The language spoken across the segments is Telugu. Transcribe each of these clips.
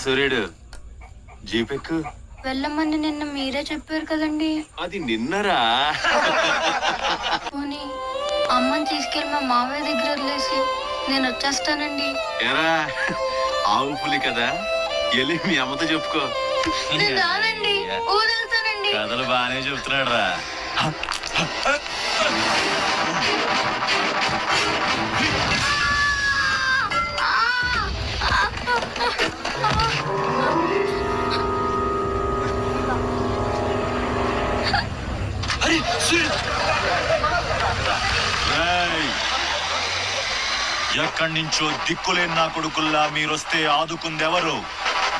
సూర్యుడు జీపెక్కు వెళ్ళమని నిన్న మీరే చెప్పారు కదండి. అది నిన్నరా? పోనీ అమ్మని తీసుకెళ్ళి మా మావయ్య దగ్గర వదిలేసి నేను వచ్చేస్తానండి. ఎరా ఆవు పులి కదా, వెళ్ళి మీ అమ్మతో చెప్పుకో. నేను రానండి, ఊరెళ్తానండి. కథలు బాగానే చెప్తున్నాడు రా. ఎక్కడి నుంచో దిక్కులేని నా కొడుకుల్లా మీరొస్తే ఆదుకుందెవరు?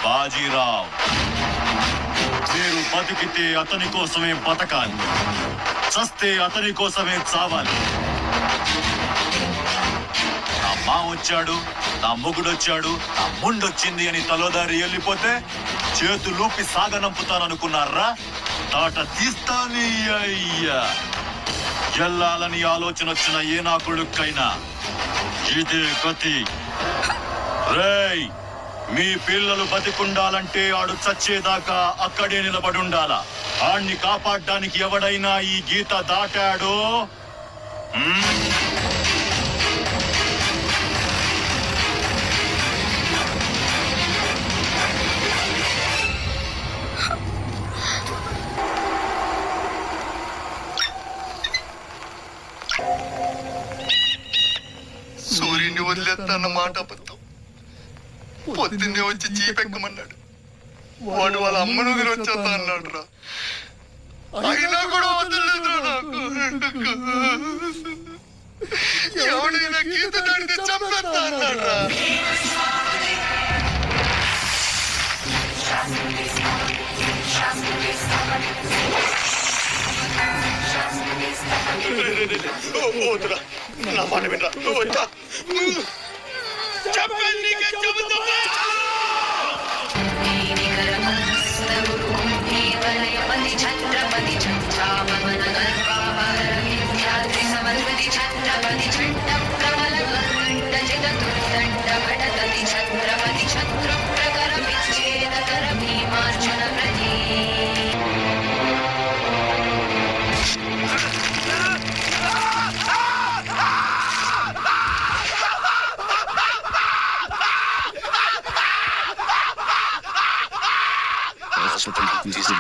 బాజీరావ్. మీరు బతికితే అతని కోసమే బతకాలి, చస్తే అతని కోసమే చావాలి. నా మా వచ్చాడు, నా మొగుడొచ్చాడు, నా ముండొచ్చింది అని తలోదారి వెళ్ళిపోతే చేతులూపి సాగనంపుతాననుకున్నారా? తాట తీస్తాని అయ్యా. ఎల్లాలని ఆలోచన వచ్చిన ఏ నా కొడుక్కైనా ఇదే గతి. రేయ్, మీ పిల్లలు బతికుండాలంటే ఆడు చచ్చేదాకా అక్కడే నిలబడుండాలా. ఆడిని కాపాడడానికి ఎవడైనా ఈ గీత దాటాడో సూర్యుని వదిలేస్తాన్న మాట అబద్ధం. పొద్దున్నే వచ్చి చీపెక్కమన్నాడు. వాడు వాళ్ళ అమ్మను వదిలి వచ్చేస్తా అన్నాడు రా. అయినా కూడా వదలలేదురా నాకు. ఎవడైనా గీత దాడితే చంపేస్తా అన్నాడు రా. వద్దురా, నా మాట వినరా. వద్దా చెప్పండి, నీకే చెబుతున్నా. తీసుకు